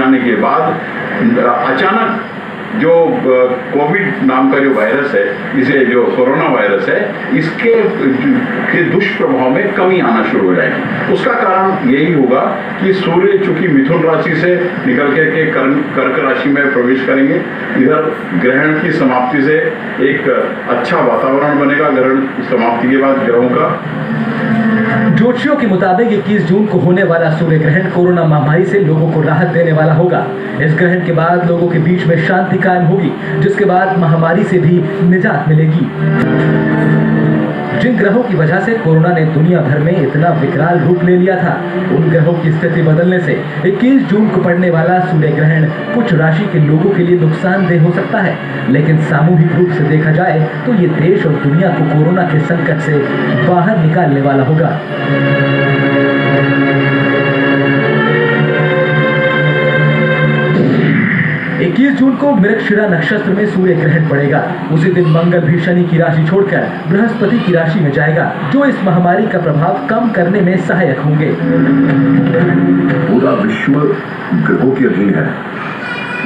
जाने के बाद अचानक जो कोविड नाम का जो वायरस है, इसे जो कोरोना वायरस है, इसके के दुष्प्रभाव में कमी आना शुरू हो जाएगी। उसका कारण यही होगा कि सूर्य चूंकि मिथुन राशि से निकल के कर्क राशि में प्रवेश करेंगे, इधर ग्रहण की समाप्ति से एक अच्छा वातावरण बनेगा। ग्रहण समाप्ति के बाद ग्रहों का ज्योतिषियों के मुताबिक 21 जून को होने वाला सूर्य ग्रहण कोरोना महामारी से लोगों को राहत देने वाला होगा। इस ग्रहण के बाद लोगों के बीच में शांति कायम होगी, जिसके बाद महामारी से भी निजात मिलेगी। जिन ग्रहों की वजह से कोरोना ने दुनिया भर में इतना विकराल रूप ले लिया था, उन ग्रहों की स्थिति बदलने से 21 जून को पड़ने वाला सूर्य ग्रहण कुछ राशि के लोगों के लिए नुकसानदेह हो सकता है, लेकिन सामूहिक रूप से देखा जाए तो ये देश और दुनिया को कोरोना के संकट से बाहर निकालने वाला होगा। 21 जून को मृगशिरा नक्षत्र में सूर्य ग्रहण पड़ेगा। उसी दिन मंगल भी शनि की राशि छोड़कर बृहस्पति की राशि में जाएगा, जो इस महामारी का प्रभाव कम करने में सहायक होंगे। पूरा विश्व ग्रहों के अधीन है।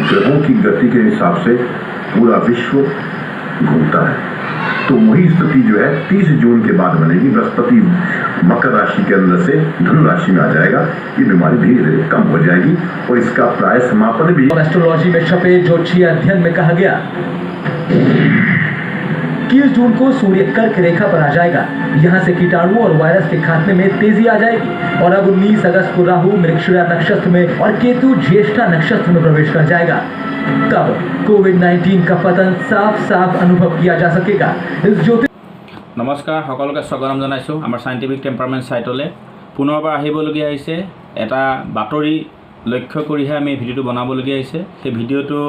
ग्रहों की गति के हिसाब से पूरा विश्व घूमता है, तो वही स्थिति जो है 30 जून के बाद बनेगी। बृहस्पति मकर राशि के अंदर से धनु राशि में आ जाएगा। ये बीमारी धीरे धीरे कम हो जाएगी और इसका प्राय समापन भी। एस्ट्रोलॉजी में छपे ज्योतिषीय अध्ययन में कहा गया 21 जून को सूर्य कर्क रेखा पर आ जाएगा। यहाँ से कीटाणुओं और वायरस के खात्मे में तेजी आ जाएगी और अब 19 अगस्त को राहु मृगशिरा नक्षत्र में और केतु ज्येष्ठा नक्षत्र में प्रवेश कर जाएगा। तब कोविड-19 का पतन साफ साफ अनुभव किया जा सकेगा। इस ज्योति नमस्कार, সকলোকে স্বাগতম জনাইছো আমাৰ সাইন্টিফিক টেম্পাৰমেণ্ট সাইটলৈ। পুনৰবাৰ আহিবলগীয়া হৈছে এটা বাতৰি লক্ষ্য কৰিহে আমি ভিডিঅ'টো বনাবলগীয়া হৈছে। সেই ভিডিঅ'টো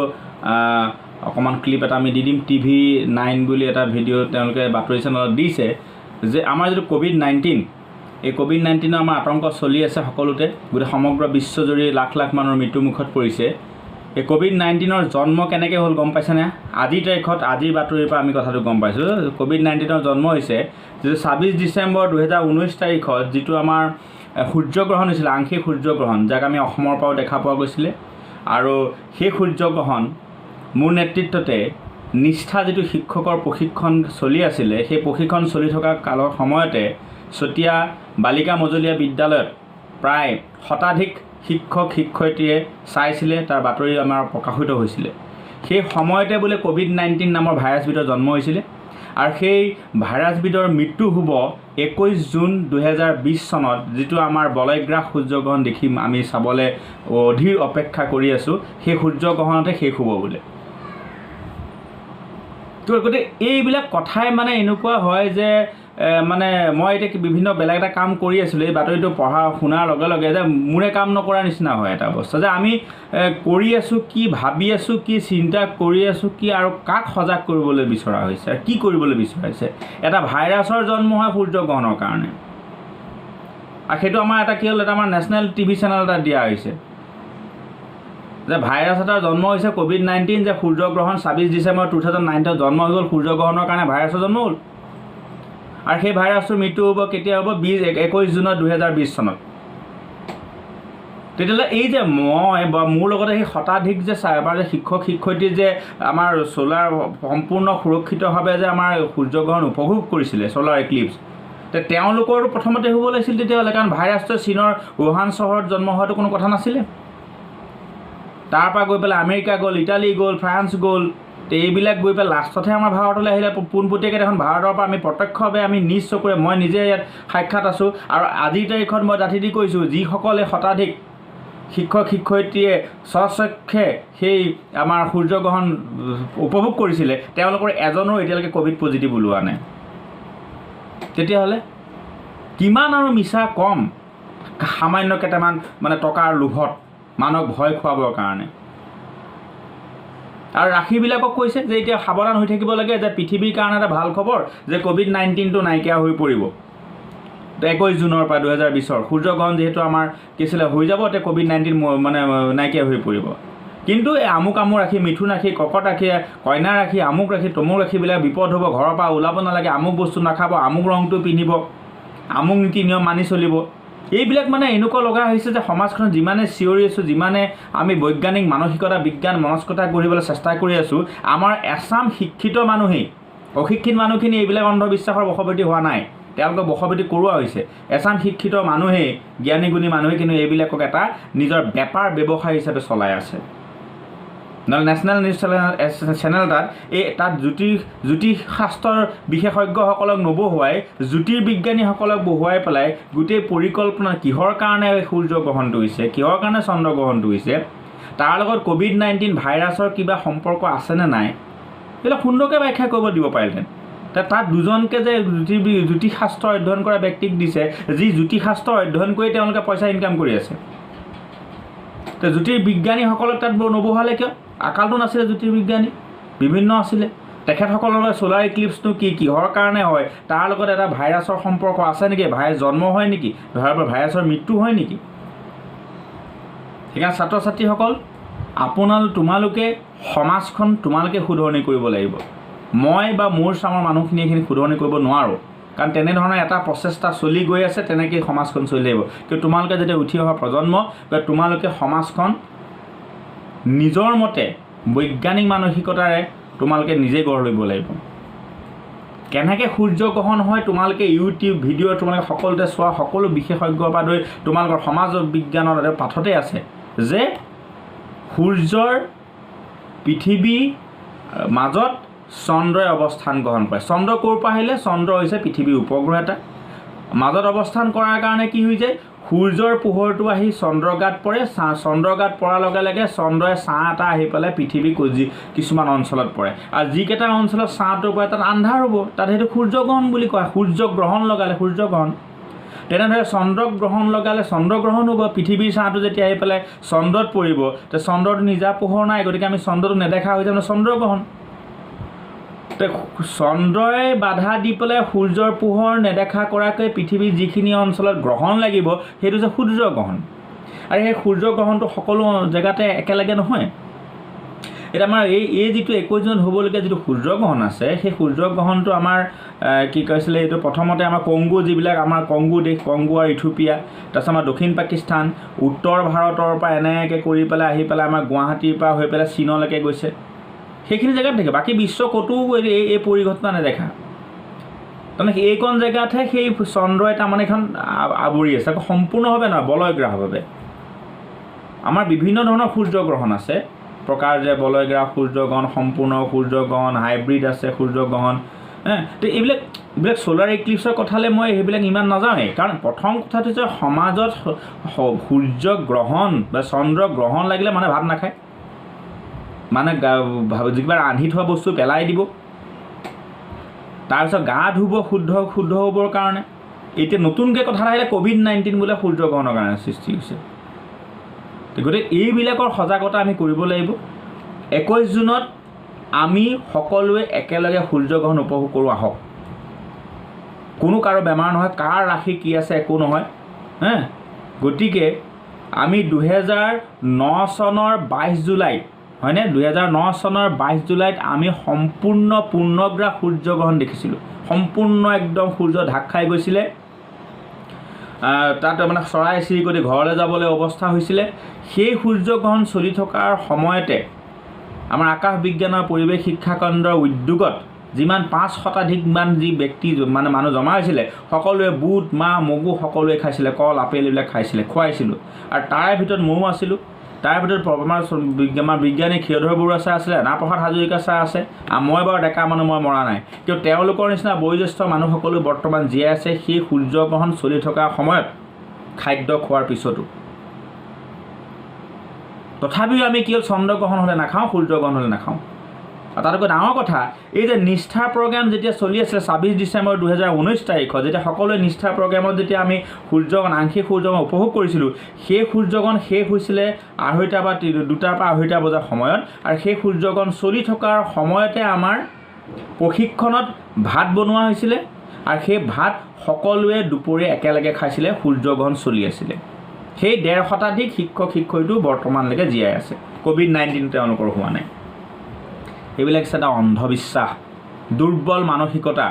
অকণমান ক্লিপ এটা আমি দি দিম। TV9 বুলি এটা ভিডিঅ' তেওঁলোকে বাতৰি চেনেলত দিছে যে আমাৰ যিটো কোভিড-19, এই কোভিড-19 আমাৰ আতংক চলি আছে সকলোতে। গোটেই সমগ্ৰ বিশ্বজুৰি লাখ লাখ মানুহৰ মৃত্যুমুখত পৰিছে। এই কোভিড-19 জন্ম কেনেকৈ হ'ল গম পাইছেনে? আজিৰ তাৰিখত আজিৰ বাতৰিৰ পৰা আমি কথাটো গম পাইছোঁ। কোভিড-19 জন্ম হৈছে যিটো 26 ডিচেম্বৰ 2019 তাৰিখত যিটো আমাৰ সূৰ্যগ্ৰহণ হৈছিল, আংশিক সূৰ্যগ্ৰহণ, যাক আমি অসমৰ পৰাও দেখা পোৱা গৈছিলে। আৰু সেই সূৰ্যগ্ৰহণ মোৰ নেতৃত্বতে নিষ্ঠা যিটো শিক্ষকৰ প্ৰশিক্ষণ চলি আছিলে, সেই প্ৰশিক্ষণ চলি থকা কালৰ সময়তে চতিয়া বালিকা মজলীয়া বিদ্যালয়ত প্ৰায় শতাধিক শিক্ষক শিক্ষয়িত্ৰীয়ে চাইছিলে, তাৰ বাতৰি আমাৰ প্ৰকাশিত হৈছিলে। সেই সময়তে বোলে কোভিড-19 নামৰ ভাইৰাছবিধৰ জন্ম হৈছিলে আৰু সেই ভাইৰাছবিধৰ মৃত্যু হ'ব 21 জুন 2020 চনত, যিটো আমাৰ বলয়গ্ৰাস সূৰ্যগ্ৰহণ দেখি আমি চাবলৈ অধীৰ অপেক্ষা কৰি আছোঁ। সেই সূৰ্যগ্ৰহণতে শেষ হ'ব বোলে। তো গতিকে এইবিলাক কথাই মানে এনেকুৱা হয় যে মানে মই এতিয়া বিভিন্ন বেলেগ এটা কাম কৰি আছিলোঁ, এই বাতৰিটো পঢ়া শুনাৰ লগে লগে যে মোৰে কাম নকৰাৰ নিচিনা হয় এটা অৱস্থা, যে আমি কৰি আছোঁ কি, ভাবি আছোঁ কি, চিন্তা কৰি আছোঁ কি, আৰু কাক সজাগ কৰিবলৈ বিচৰা হৈছে আৰু কি কৰিবলৈ বিচৰা হৈছে। এটা ভাইৰাছৰ জন্ম হয় সূৰ্যগ্ৰহণৰ কাৰণে, আৰু সেইটো আমাৰ এটা কি হ'ল, এটা আমাৰ নেশ্যনেল TV চেনেল এটা দিয়া হৈছে যে ভাইৰাছ এটাৰ জন্ম হৈছে কোভিড-19, যে সূৰ্যগ্ৰহণ 26 ডিচেম্বৰ 2009 জন্ম হৈ গ'ল। সূৰ্যগ্ৰহণৰ কাৰণে ভাইৰাছৰ জন্ম হ'ল আৰু সেই ভাইৰাছটোৰ মৃত্যু হ'ব কেতিয়া হ'ব? 21 জুনত 2020 চনত। তেতিয়াহ'লে এই যে মই বা মোৰ লগতে সেই শতাধিক যে আমাৰ যে শিক্ষক শিক্ষয়িত্ৰী যে আমাৰ চ'লাৰ সম্পূৰ্ণ সুৰক্ষিতভাৱে যে আমাৰ সূৰ্যগ্ৰহণ উপভোগ কৰিছিলে, চ'লাৰ এক্লিপছ, তেওঁলোকৰো প্ৰথমতে হ'ব লাগিছিল তেতিয়াহ'লে, কাৰণ ভাইৰাছটো চীনৰ উহান চহৰত জন্ম হোৱাটো কোনো কথা নাছিলে। তাৰপৰা গৈ পেলাই আমেৰিকা গ'ল, ইটালী গ'ল, ফ্ৰান্স গ'ল, এইবিলাক গৈ পেলাই লাষ্টতহে আমাৰ ভাৰতলৈ আহিলে। পোনপটীয়াকৈ দেখোন ভাৰতৰ পৰা আমি প্ৰত্যক্ষভাৱে আমি নিজ চকুৰে, মই নিজে ইয়াত সাক্ষাৎ আছোঁ। আৰু আজিৰ তাৰিখত মই ডাঠি দি কৈছোঁ, যিসকলে শতাধিক শিক্ষক শিক্ষয়িত্ৰীয়ে স্বচক্ষে সেই আমাৰ সূৰ্যগ্ৰহণ উপভোগ কৰিছিলে, তেওঁলোকৰ এজনো এতিয়ালৈকে ক'ভিড পজিটিভ ওলোৱা নাই। তেতিয়াহ'লে কিমান আৰু মিছা কম সামান্য কেইটামান মানে টকাৰ লোভত মানুহক ভয় খুৱাবৰ কাৰণে। আৰু ৰাশিবিলাকক কৈছে যে এতিয়া সাৱধান হৈ থাকিব লাগে, যে পৃথিৱীৰ কাৰণে এটা ভাল খবৰ যে কোভিড-19টো নাইকিয়া হৈ পৰিব 21 জুনৰ পৰা 2020 সূৰ্যগ্ৰহণ যিহেতু আমাৰ কি আছিলে হৈ যাব, এতিয়া কোভিড-19 মানে নাইকিয়া হৈ পৰিব। কিন্তু এই আমুক ৰাশি, মিথুন ৰাশি, কৰ্কট ৰাশি, কন্যা ৰাশি, আমুক ৰাশি, তমুক ৰাশিবিলাক বিপদ হ'ব, ঘৰৰ পৰা ওলাব নালাগে, আমুক বস্তু নাখাব, আমুক ৰংটো পিন্ধিব, আমুক নীতি নিয়ম মানি চলিব। এইবিলাক মানে এনেকুৱা লগা হৈছে যে সমাজখনত যিমানে চিঞৰি আছোঁ, যিমানে আমি বৈজ্ঞানিক মানসিকতা, বিজ্ঞান মনস্কতা কৰিবলৈ চেষ্টা কৰি আছোঁ, আমাৰ এচাম শিক্ষিত মানুহেই, অশিক্ষিত মানুহখিনি এইবিলাক অন্ধবিশ্বাসৰ বশৱৰ্তী হোৱা নাই, তেওঁলোকক বশৱৰ্তী কৰোৱা হৈছে। এচাম শিক্ষিত মানুহেই, জ্ঞানী গুণী মানুহে কিন্তু এইবিলাকক এটা নিজৰ বেপাৰ ব্যৱসায় হিচাপে চলাই আছে। নহ'লে নেশ্যনেল নিউজ চেনেল তাত জ্যোতিষশাস্ত্ৰৰ বিশেষজ্ঞসকলক নবহুৱাই জ্যোতিৰ্বিজ্ঞানীসকলক বহুৱাই পেলাই গোটেই পৰিকল্পনা কিহৰ কাৰণে সূৰ্যগ্ৰহণটো হৈছে, কিহৰ কাৰণে চন্দ্ৰগ্ৰহণটো হৈছে, তাৰ লগত COVID-19 ভাইৰাছৰ কিবা সম্পৰ্ক আছেনে নাই, এইবিলাক সুন্দৰকৈ ব্যাখ্যা কৰিব দিব পাৰিলেহেঁতেন। তাত দুজনকে যে জ্যোতিষশাস্ত্ৰ অধ্যয়ন কৰা ব্যক্তিক দিছে, যি জ্যোতিষশাস্ত্ৰ অধ্যয়ন কৰি তেওঁলোকে পইচা ইনকাম কৰি আছে। তো জ্যোতিৰ্বিজ্ঞানীসকলক তাত নবহালে কিয়? আকালটো নাছিলে জ্যোতিৰ্বিজ্ঞানী, বিভিন্ন আছিলে। তেখেতসকলৰ লগত চ'লাৰ ইক্লিপ্সটো কিহৰ কাৰণে হয়, তাৰ লগত এটা ভাইৰাছৰ সম্পৰ্ক আছে নেকি, ভাইৰাছ জন্ম হয় নেকি, ভাইৰাছৰ মৃত্যু হয় নেকি? সেইকাৰণে ছাত্ৰ ছাত্ৰীসকল, তোমালোকে সমাজখন তোমালোকে শুধৰণি কৰিব লাগিব। মই বা মোৰ চামৰ মানুহখিনি এইখিনি শুধৰণি কৰিব নোৱাৰোঁ, কাৰণ তেনেধৰণৰ এটা প্ৰচেষ্টা চলি গৈ আছে, তেনেকৈয়ে সমাজখন চলি লাগিব। কিন্তু তোমালোকে যেতিয়া উঠি অহা প্ৰজন্ম, তোমালোকে সমাজখন নিজৰ মতে বৈজ্ঞানিক মানসিকতাৰে তোমালোকে নিজে গঢ় ল'ব লাগিব। কেনেকৈ সূৰ্যগ্ৰহণ হয় তোমালোকে ইউটিউব ভিডিঅ' তোমালোকে সকলোতে চোৱা, সকলো বিশেষজ্ঞৰ পৰা ধৰি তোমালোকৰ সমাজ বিজ্ঞানৰ পাঠতে আছে যে সূৰ্যৰ পৃথিৱীৰ মাজত চন্দ্ৰই অৱস্থান গ্ৰহণ কৰে। চন্দ্ৰ ক'ৰ পৰা আহিলে? চন্দ্ৰ হৈছে পৃথিৱীৰ উপগ্ৰহ এটা। মাজত অৱস্থান কৰাৰ কাৰণে কি হৈ যায়, সূৰ্যৰ পোহৰটো আহি চন্দ্ৰগাত পৰে, চন্দ্ৰগাত পৰাৰ লগে লগে চন্দ্ৰই ছাঁ এটা আহি পেলাই পৃথিৱী কিছুমান অঞ্চলত পৰে, আৰু যিকেইটা অঞ্চলত ছাঁটো পৰে তাত আন্ধাৰ হ'ব, তাত সেইটো সূৰ্যগ্ৰহণ বুলি কয়। সূৰ্যগ্ৰহণ লগালে সূৰ্যগ্ৰহণ। তেনেদৰে চন্দ্ৰগ্ৰহণ লগালে চন্দ্ৰগ্ৰহণ হ'ব। পৃথিৱীৰ ছাঁটো যেতিয়া আহি পেলাই চন্দ্ৰত পৰিব, তে চন্দ্ৰটো নিজা পোহৰ নাই, গতিকে আমি চন্দ্ৰটো নেদেখা হৈ যাম, চন্দ্ৰগ্ৰহণ। চন্দ্ৰই বাধা দি পেলাই সূৰ্যৰ পোহৰ নেদেখা কৰাকৈ পৃথিৱীৰ যিখিনি অঞ্চলত গ্ৰহণ লাগিব, সেইটো হৈছে সূৰ্যগ্ৰহণ। আৰু সেই সূৰ্যগ্ৰহণটো সকলো জেগাতে একেলগে নহয়। এতিয়া আমাৰ এই যিটো 21 জুনত হ'বলগীয়া যিটো সূৰ্যগ্ৰহণ আছে, সেই সূৰ্যগ্ৰহণটো আমাৰ কি কৈছিলে, এইটো প্ৰথমতে আমাৰ কংগো, যিবিলাক আমাৰ কংগো দেশ, কংগো আৰু ইথিওপিয়া, তাৰপিছত আমাৰ দক্ষিণ পাকিস্তান, উত্তৰ ভাৰতৰ পৰা এনেকৈ কৰি পেলাই আহি পেলাই আমাৰ গুৱাহাটীৰ পৰা হৈ পেলাই চীনলৈকে গৈছে। সেইখিনি জেগাত দেখে, বাকী বিশ্ব ক'তো এই পৰিঘটনা নেদেখা। তাৰমানে এইকণ জেগাতহে সেই চন্দ্ৰই তাৰমানে এখন আৱৰি আছে, আকৌ সম্পূৰ্ণভাৱে নহয়, বলয়গ্ৰাহভাৱে। আমাৰ বিভিন্ন ধৰণৰ সূৰ্যগ্ৰহণ আছে প্ৰকাৰ, যে বলয়গ্ৰাহ সূৰ্যগ্ৰহণ, সম্পূৰ্ণ সূৰ্যগ্ৰহণ, হাইব্ৰিড আছে সূৰ্যগ্ৰহণ। তো এইবিলাক চ'লাৰ ইক্লিপ্সৰ কথালৈ মই সেইবিলাক ইমান নাযাওঁৱেই, কাৰণ প্ৰথম কথাটো হৈছে সমাজত সূৰ্যগ্ৰহণ বা চন্দ্ৰগ্ৰহণ লাগিলে মানে ভাত নাখায়, মানে যিকিবা ৰান্ধি থোৱা বস্তু পেলাই দিব, তাৰপিছত গা ধুব শুদ্ধ হ'বৰ কাৰণে। এতিয়া নতুনকৈ কথা আহিলে COVID-19 বোলে সূৰ্যগ্ৰহণৰ কাৰণে সৃষ্টি হৈছে। গতিকে এইবিলাকৰ সজাগতা আমি কৰিব লাগিব। 21 জুনত আমি সকলোৱে একেলগে সূৰ্যগ্ৰহণ উপভোগ কৰোঁ আহক। কোনো কাৰো বেমাৰ নহয়, কাৰ ৰাশি কি আছে একো নহয়। গতিকে আমি 2009 চনৰ 22 জুলাইত, হয়নে, 2009 চনৰ 22 জুলাইত আমি সম্পূৰ্ণ পূৰ্ণগ্ৰাস সূৰ্যগ্ৰহণ দেখিছিলোঁ। সম্পূৰ্ণ একদম সূৰ্য ঢাক খাই গৈছিলে, তাত মানে চৰাই চিৰিকটি ঘৰলৈ যাবলৈ অৱস্থা হৈছিলে। সেই সূৰ্যগ্ৰহণ চলি থকাৰ সময়তে আমাৰ আকাশ বিজ্ঞানৰ পৰিৱেশ শিক্ষা কেন্দ্ৰৰ উদ্যোগত যিমান 5 শতাধিকমান যি ব্যক্তি মানে মানুহ জমা হৈছিলে, সকলোৱে বুট মাহ মগু সকলোৱে খাইছিলে, কল আপেল এইবিলাক খাইছিলে, খুৱাইছিলোঁ। আৰু তাৰে ভিতৰত ময়ো আছিলোঁ। তাৰ ভিতৰত আমাৰ বিজ্ঞানী ক্ষীৰধৰ বৰুৱা ছাৰ আছিলে, ৰাণাপ্ৰসাদ হাজৰিকা ছাৰ আছে। মই বাৰু ডেকা মানুহ, মই মৰা নাই, কিন্তু তেওঁলোকৰ নিচিনা বয়োজ্যেষ্ঠ মানুহসকলো বৰ্তমান জীয়াই আছে সেই সূৰ্যগ্ৰহণ চলি থকা সময়ত, খাদ্য খোৱাৰ পিছতো। তথাপিও আমি কি হ'ল, চন্দ্ৰগ্ৰহণ হ'লে নাখাওঁ, সূৰ্যগ্ৰহণ হ'লে নাখাওঁ। আৰু তাতকৈ ডাঙৰ কথা, এই যে নিষ্ঠাৰ প্ৰগ্ৰেম যেতিয়া চলি আছিলে 26 ডিচেম্বৰ 2019 তাৰিখত, যেতিয়া সকলোৱে নিষ্ঠাৰ প্ৰগ্ৰেমত যেতিয়া আমি সূৰ্যগ্ৰহণ, আংশিক সূৰ্যগ্ৰহণ উপভোগ কৰিছিলোঁ, সেই সূৰ্যগ্ৰহণ শেষ হৈছিলে 2:30 বা 2:30 বজাৰ সময়ত। আৰু সেই সূৰ্যগ্ৰহণ চলি থকাৰ সময়তে আমাৰ প্ৰশিক্ষণত ভাত বনোৱা হৈছিলে, আৰু সেই ভাত সকলোৱে দুপৰীয়া একেলগে খাইছিলে, সূৰ্যগ্ৰহণ চলি আছিলে। সেই 1.5 শতাধিক শিক্ষক শিক্ষয়িত্ৰী বৰ্তমানলৈকে জীয়াই আছে। COVID-19 তেওঁলোকৰ হোৱা নাই। এইবিলাক এটা অন্ধবিশ্বাস, দুৰ্বল মানসিকতা।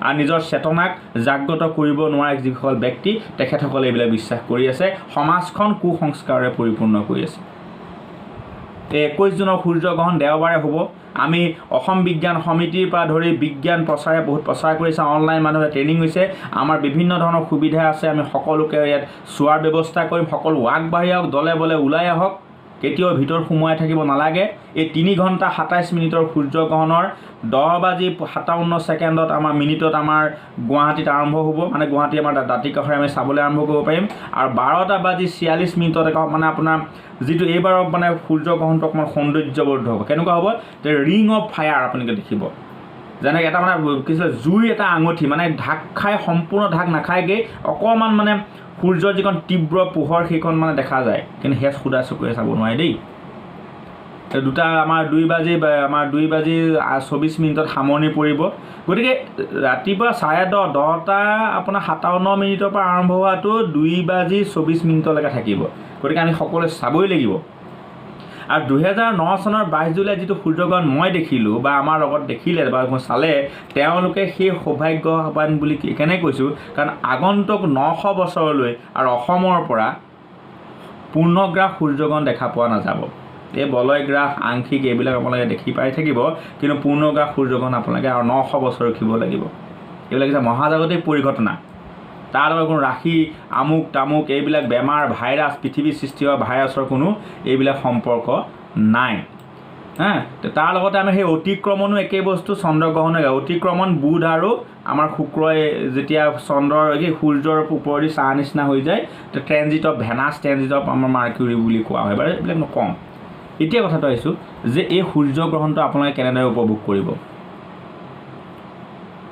আৰু নিজৰ চেতনাক জাগ্ৰত কৰিব নোৱাৰা যিসকল ব্যক্তি তেখেতসকলে এইবিলাক বিশ্বাস কৰি আছে সমাজখন কুসংস্কাৰেৰে পৰিপূৰ্ণ কৰি আছে 21 জুনৰ সূৰ্যগ্ৰহণ দেওবাৰে হ'ব আমি অসম বিজ্ঞান সমিতিৰ পৰা ধৰি বিজ্ঞান প্ৰচাৰে বহুত প্ৰচাৰ কৰিছে অনলাইন মানুহে ট্ৰেইনিং হৈছে আমাৰ বিভিন্ন ধৰণৰ সুবিধা আছে আমি সকলোকে ইয়াত চোৱাৰ ব্যৱস্থা কৰিম সকলো আগবাঢ়ি আহক দলে বলে ওলাই আহক কেতিয়াও ভিতৰত সোমাই থাকিব নালাগে এই 3 ঘণ্টা 27 মিনিটৰ সূৰ্যগ্ৰহণৰ 10:57 আমাৰ মিনিটত আমাৰ গুৱাহাটীত আৰম্ভ হ'ব মানে গুৱাহাটী আমাৰ দাঁতিকাষৰে আমি চাবলৈ আৰম্ভ কৰিব পাৰিম আৰু 12:46 মিনিটত মানে আপোনাৰ যিটো এইবাৰৰ মানে সূৰ্যগ্ৰহণটো অকণমান সৌন্দৰ্যবৰ্ধ হ'ব কেনেকুৱা হ'ব যে ৰিং অফ ফায়াৰ আপোনালোকে দেখিব যেনেকৈ এটা মানে কিছু জুইৰ এটা আঙুঠি মানে ঢাক খাই সম্পূৰ্ণ ঢাক নাখায়গৈ অকণমান মানে সূৰ্যৰ যিখন তীব্ৰ পোহৰ সেইখন মানে দেখা যায় কিন্তু হেচ সুদা চকুৰে চাব নোৱাৰে দেই দুটা আমাৰ 2:24 মিনিটত সামৰণি পৰিব গতিকে ৰাতিপুৱা 10:30 আপোনাৰ 57 মিনিটৰ পৰা আৰম্ভ হোৱাটো 2:24 মিনিটলৈকে থাকিব গতিকে আমি সকলোৱে চাবই লাগিব আৰু 2009 চনৰ 22 জুলাই যিটো সূৰ্যগ্ৰহণ মই দেখিলোঁ বা আমাৰ লগত দেখিলে বা চালে তেওঁলোকে সেই সৌভাগ্যৱান বুলি কেনে কৈছোঁ কাৰণ আগন্তুক 900 বছৰলৈ আৰু অসমৰ পৰা পূৰ্ণগ্ৰাস সূৰ্যগ্ৰহণ দেখা পোৱা নাযাব এই বলয়গ্ৰাস আংশিক এইবিলাক আপোনালোকে দেখি পাই থাকিব কিন্তু পূৰ্ণগ্ৰাস সূৰ্যগ্ৰহণ আপোনালোকে আৰু 900 বছৰ ৰখিব লাগিব এইবিলাক হৈছে মহাজাগতিক পৰিঘটনা তাৰ লগত কোনো ৰাশি আমুক তামুক এইবিলাক বেমাৰ ভাইৰাছ পৃথিৱীৰ সৃষ্টি হোৱা ভাইৰাছৰ কোনো এইবিলাক সম্পৰ্ক নাই তাৰ লগতে আমি সেই অতিক্ৰমণো একেই বস্তু চন্দ্ৰগ্ৰহণো অতিক্ৰমণ বুধ আৰু আমাৰ শুক্ৰই যেতিয়া চন্দ্ৰৰ সূৰ্যৰ ওপৰেদি চাহ নিচিনা হৈ যায় transit of Venus transit of আমাৰ মাৰ্কিউৰি বুলি কোৱা হয় বাৰু এইবিলাক নকওঁ এতিয়া কথাটো আহিছোঁ যে এই সূৰ্যগ্ৰহণটো আপোনালোকে কেনেদৰে উপভোগ কৰিব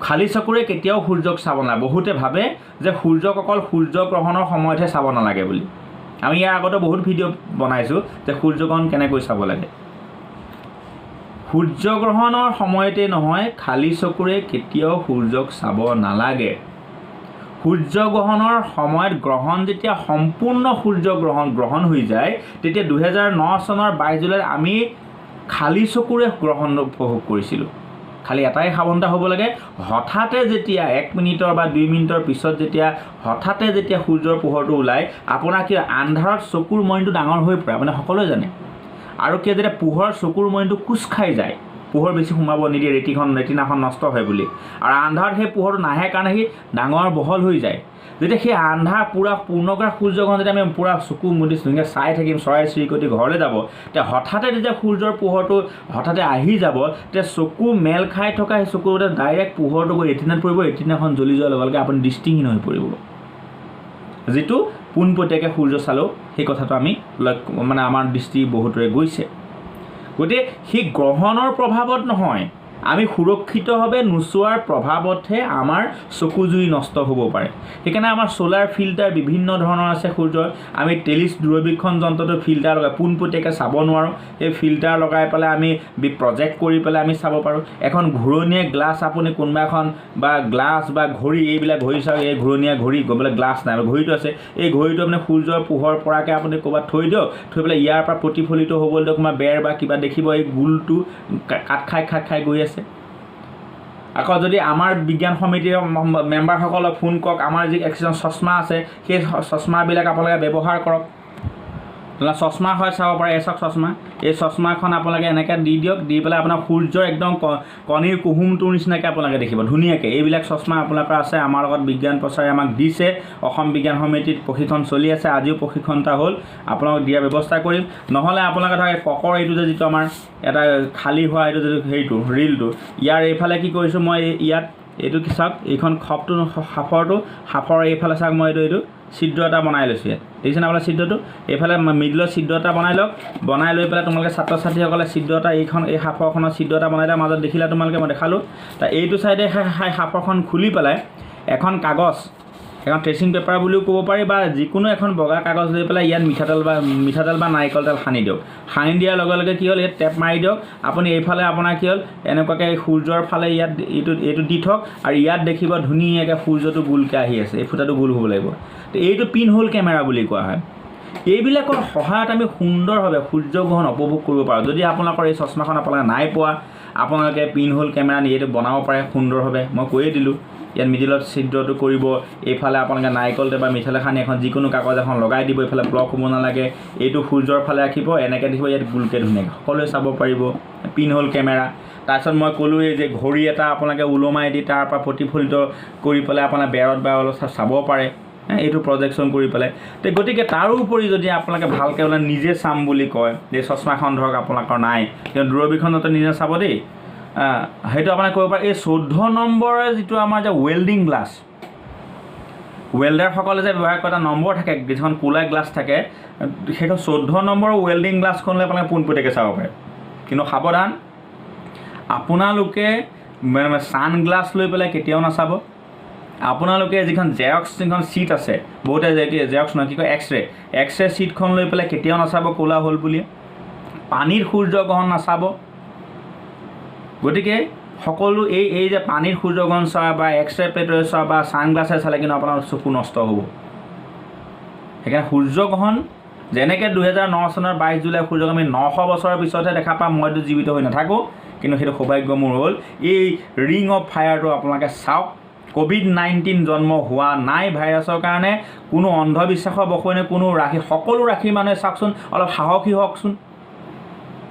খালী চকুৰে কেতিয়াও সূৰ্যক চাব নালাগে বহুতে ভাবে যে সূৰ্যক অকল সূৰ্যগ্ৰহণৰ সময়তহে চাব নালাগে বুলি আমি ইয়াৰ আগতে বহুত ভিডিঅ' বনাইছোঁ যে সূৰ্যগ্ৰহণ কেনেকৈ চাব লাগে সূৰ্যগ্ৰহণৰ সময়তে নহয় খালী চকুৰে কেতিয়াও সূৰ্যক চাব নালাগে সূৰ্যগ্ৰহণৰ সময়ত গ্ৰহণ যেতিয়া সম্পূৰ্ণ গ্ৰহণ হৈ যায় তেতিয়া 2009 চনৰ 22 জুলাইত আমি খালী চকুৰে গ্ৰহণ উপভোগ কৰিছিলোঁ খালি এটাই সাৱধান হ'ব লাগে হঠাতে যেতিয়া 1 মিনিটৰ বা 2 মিনিটৰ পিছত যেতিয়া সূৰ্যৰ পোহৰটো ওলায় আপোনাৰ কি আন্ধাৰত চকুৰ মইনটো ডাঙৰ হৈ পৰে আপুনি সকলোৱে জানে আৰু কি যেতিয়া পোহৰ চকুৰ মইনটো কোচ খাই যায় পোহৰ বেছি সোমাব নিদিয়ে ৰেটিনাখন নষ্ট হয় বুলি আৰু আন্ধাৰত সেই পোহৰটো নাহে কাৰণে সি ডাঙৰ বহল হৈ যায় যেতিয়া সেই আন্ধাৰ পূৰা পূৰ্ণগ্ৰাস সূৰ্যগ্ৰহণ যেতিয়া আমি পূৰা চকু মুদি ধুনীয়াকৈ চাই থাকিম চৰাই চিৰিকটি ঘৰলৈ যাব তেতিয়া হঠাতে যেতিয়া সূৰ্যৰ পোহৰটো হঠাতে আহি যাব তেতিয়া চকু মেল খাই থকা সেই চকুৰ ডাইৰেক্ট পোহৰটো গৈ ৰেটিনাত পৰিব ৰেটিনাখন জ্বলি যোৱাৰ লগে লগে আপুনি দৃষ্টিহীন হৈ পৰিব যিটো পোনপটীয়াকৈ সূৰ্য চালেও সেই কথাটো আমি মানে আমাৰ দৃষ্টি বহুতৰে গৈছে গতিকে সেই গ্ৰহণৰ প্ৰভাৱত নহয় আমি সুৰক্ষিতভাৱে নোচোৱাৰ প্ৰভাৱতহে আমাৰ চকু জুই নষ্ট হ'ব পাৰে সেইকাৰণে আমাৰ সোলাৰ ফিল্টাৰ বিভিন্ন ধৰণৰ আছে সূৰ্যৰ আমি দূৰবীক্ষণ যন্ত্ৰটো ফিল্টাৰ লগাই পোনপটীয়াকৈ চাব নোৱাৰোঁ এই ফিল্টাৰ লগাই পেলাই আমি প্ৰজেক্ট কৰি পেলাই আমি চাব পাৰোঁ এখন ঘূৰণীয়া গ্লাছ আপুনি কোনোবা এখন বা গ্লাছ বা ঘড়ী এইবিলাক ঘড়ী চাওক এই ঘূৰণীয়া ঘড়ী গ'বলৈ গ্লাছ নাই ঘড়ীটো আছে এই ঘড়ীটো আপুনি সূৰ্যৰ পোহৰ পৰাকৈ আপুনি ক'ৰবাত থৈ দিয়ক থৈ পেলাই ইয়াৰ পৰা প্ৰতিফলিত হ'বলৈ দিয়ক কোনোবা বেৰ বা কিবা দেখিব এই গোলটো কাট খাই গৈ আছে আকৌ যদি আমাৰ বিজ্ঞান সমিতিৰ মেম্বাৰসকলক ফোন কৰক আমাৰ যি কিছুমান চশমা আছে সেই চশমাবিলাক আপোনালোকে ব্যৱহাৰ কৰক চশমা হয় চাব পাৰে এচক চশমা এই চশমাখন আপোনালোকে এনেকৈ দি দিয়ক দি পেলাই আপোনাৰ সূৰ্যৰ একদম কণীৰ কুহুমটোৰ নিচিনাকৈ আপোনালোকে দেখিব ধুনীয়াকৈ এইবিলাক চশমা আপোনালোকৰ আছে আমাৰ লগত বিজ্ঞান প্ৰচাৰে আমাক দিছে অসম বিজ্ঞান সমিতিত প্ৰশিক্ষণ চলি আছে আজিও প্ৰশিক্ষণ এটা হ'ল আপোনালোক দিয়াৰ ব্যৱস্থা কৰিম নহ'লে আপোনালোকে ধৰক ককৰ এইটো যে যিটো আমাৰ এটা খালী হোৱা এইটো যিটো হেৰিটো ৰিলটো ইয়াৰ এইফালে কি কৰিছোঁ মই ইয়াত এইটো কি চাওক এইখন খপটো সাফৰ এইফালে চাওক মই এইটো ছিদ্ৰ এটা বনাই লৈছোঁ ইয়াত দেখিছেনে আপোনাৰ ছিদ্ৰটো এইফালে মিডলৰ ছিদ্ৰ এটা বনাই লওক বনাই লৈ পেলাই তোমালোকে ছাত্ৰ ছাত্ৰীসকলে ছিদ্ৰ এটা এই সাফৰখনৰ ছিদ্ৰ এটা বনাই দিয়া মাজত দেখিলা তোমালোকে মই দেখালোঁ তা এইটো ছাইডে সাফৰখন খুলি পেলাই এখন কাগজ এখন ট্ৰেচিং পেপাৰ বুলিও ক'ব পাৰি বা যিকোনো এখন বগা কাগজ লৈ পেলাই ইয়াত মিঠাতেল বা নাৰিকল তেল সানি দিয়ক সানি দিয়াৰ লগে লগে কি হ'ল ইয়াত টেপ মাৰি দিয়ক আপুনি এইফালে আপোনাৰ কি হ'ল এনেকুৱাকৈ সূৰ্যৰ ফালে ইয়াত এইটো দি থওক আৰু ইয়াত দেখিব ধুনীয়াকৈ সূৰ্যটো গোলকৈ আহি আছে এই ফুটাটো গোল হ'ব লাগিব তো এইটো পিন হোল কেমেৰা বুলি কোৱা হয় এইবিলাকৰ সহায়ত আমি সুন্দৰভাৱে সূৰ্যগ্ৰহণ উপভোগ কৰিব পাৰোঁ যদি আপোনালোকৰ এই চশমাখন আপোনালোকে নাই পোৱা আপোনালোকে পিন হোল কেমেৰা নি এইটো বনাব পাৰে সুন্দৰভাৱে মই কৈয়ে দিলোঁ ইয়াত মিডিলত ছিদ্ৰটো কৰিব এইফালে আপোনালোকে নাৰিকল বা মিঠালে খানি এখন যিকোনো কাগজ এখন লগাই দিব এইফালে ব্লক হ'ব নালাগে এইটো সূৰ্যৰ ফালে ৰাখিব এনেকৈ দেখিব ইয়াত গোলকৈ ধুনীয়াকৈ সকলোৱে চাব পাৰিব পিন হোল কেমেৰা তাৰপিছত মই ক'লোৱেই যে ঘড়ী এটা আপোনালোকে ওলমাই দি তাৰ পৰা প্ৰতিফলিত কৰি পেলাই আপোনাৰ বেৰত বা অলপ চাব পাৰে এইটো প্ৰজেকশ্যন কৰি পেলাই তো গতিকে তাৰোপৰি যদি আপোনালোকে ভালকৈ বোলে নিজে চাম বুলি কয় যে চশমাখন ধৰক আপোনালোকৰ নাই কিন্তু দূৰবীক্ষণতে নিজে চাব দেই সেইটো আপোনাক কৰিব পাৰে এই 14 নম্বৰৰ যিটো আমাৰ যে ৱেল্ডিং গ্লাছ ৱেল্ডাৰসকলে যে ব্যৱহাৰ কৰা এটা নম্বৰ থাকে কিছুমান কোলা গ্লাছ থাকে সেইটো 14 নম্বৰৰ ৱেল্ডিং গ্লাছখন লৈ আপোনালোকে পোনপটীয়াকৈ চাব পাৰে কিন্তু সাৱধান আপোনালোকে ছানগ্লাছ লৈ পেলাই কেতিয়াও নাচাব আপোনালোকে যিখন জেৰক্স যিখন ছিট আছে বহুতে জেৰক্স নহয় কি কয় এক্সৰে ছিটখন লৈ পেলাই কেতিয়াও নাচাব ক'লা হ'ল বুলি পানীৰ সূৰ্যগ্ৰহণ নাচাব গতিকে সকলো এই যে পানীৰ সূৰ্যগ্ৰহণ চোৱা বা এক্সৰে প্লেটৰে চোৱা বা ছানগ্লাছে চালে কিন্তু আপোনাৰ চকু নষ্ট হ'ব সেইকাৰণে সূৰ্যগ্ৰহণ যেনেকৈ 2009 চনৰ 22 জুলাই সূৰ্যগ্ৰহণ আমি 900 বছৰৰ পিছতহে দেখা পাম মইতো জীৱিত হৈ নাথাকোঁ কিন্তু সেইটো সৌভাগ্য মোৰ হ'ল এই ৰিং অফ ফায়াৰটো আপোনালোকে চাওক COVID-19 জন্ম হোৱা নাই ভাইৰাছৰ কাৰণে কোনো অন্ধবিশ্বাসৰ বশৱৰ্তী কোনো ৰাশি সকলো ৰাশি মানুহে চাওকচোন অলপ সাহসী হওকচোন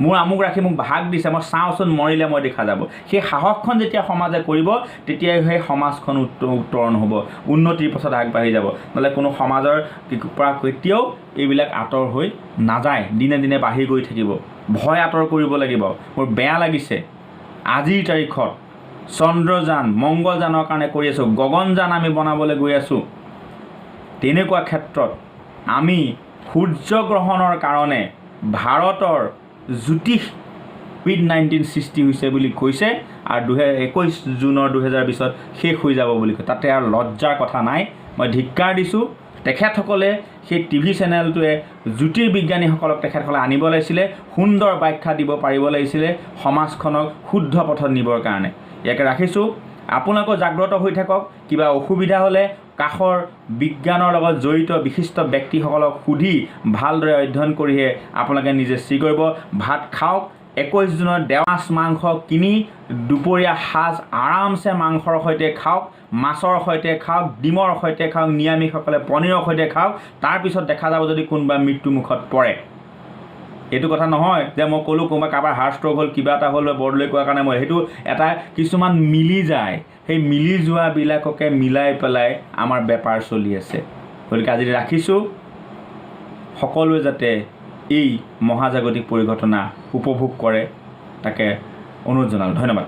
মোৰ আমুক ৰাখি মোক ভাগ দিছে মই চাওঁচোন মৰিলে মই দেখা যাব সেই সাহসখন যেতিয়া সমাজে কৰিব তেতিয়াই সেই সমাজখন উত্তৰণ হ'ব উন্নতিৰ পথত আগবাঢ়ি যাব নহ'লে কোনো সমাজৰ পৰা কেতিয়াও এইবিলাক আঁতৰ হৈ নাযায় দিনে দিনে বাঢ়ি গৈ থাকিব ভয় আঁতৰ কৰিব লাগিব মোৰ বেয়া লাগিছে আজিৰ তাৰিখত চন্দ্ৰযান মংগলযানৰ কাৰণে কৰি আছোঁ গগনযান আমি বনাবলৈ গৈ আছোঁ তেনেকুৱা ক্ষেত্ৰত আমি সূৰ্যগ্ৰহণৰ কাৰণে ভাৰতৰ জ্যোতিষ COVID-19 সৃষ্টি হৈছে বুলি কৈছে আৰু 21 জুনৰ 2020 শেষ হৈ যাব বুলি কয় তাতে আৰু লজ্জাৰ কথা নাই মই ধিক্কাৰ দিছোঁ তেখেতসকলে সেই টিভি চেনেলটোৱে জ্যোতিৰ্বিজ্ঞানীসকলক তেখেতসকলে আনিব লাগিছিলে সুন্দৰ ব্যাখ্যা দিব পাৰিব লাগিছিলে সমাজখনক শুদ্ধ পথত নিবৰ কাৰণে ইয়াকে ৰাখিছোঁ আপোনালোকে জাগ্ৰত হৈ থাকক কিবা অসুবিধা হ'লে কাষৰ বিজ্ঞানৰ লগত জড়িত বিশিষ্ট ব্যক্তিসকলক সুধি ভালদৰে অধ্যয়ন কৰিহে আপোনালোকে নিজে স্থিৰ কৰিব ভাত খাওক 21 জুনত মাছ মাংস কিনি দুপৰীয়া সাজ আৰামছে মাংসৰ সৈতে খাওক মাছৰ সৈতে খাওক ডিমৰ সৈতে খাওক নিৰামিষসকলে পনীৰৰ সৈতে খাওক তাৰপিছত দেখা যাব যদি কোনোবা মৃত্যুমুখত পৰে এইটো কথা নহয় যে মই ক'লোঁ কোনোবা কাৰোবাৰ হাৰ্ট ষ্ট্ৰ'ক হ'ল কিবা এটা হ'ল বৰদলৈ কোৱাৰ কাৰণে মই সেইটো এটা কিছুমান মিলি যায় সেই মিলি যোৱাবিলাককে মিলাই পেলাই আমাৰ বেপাৰ চলি আছে গতিকে আজি ৰাখিছোঁ সকলোৱে যাতে এই মহাজাগতিক পৰিঘটনা উপভোগ কৰে তাকে অনুৰোধ জনালোঁ ধন্যবাদ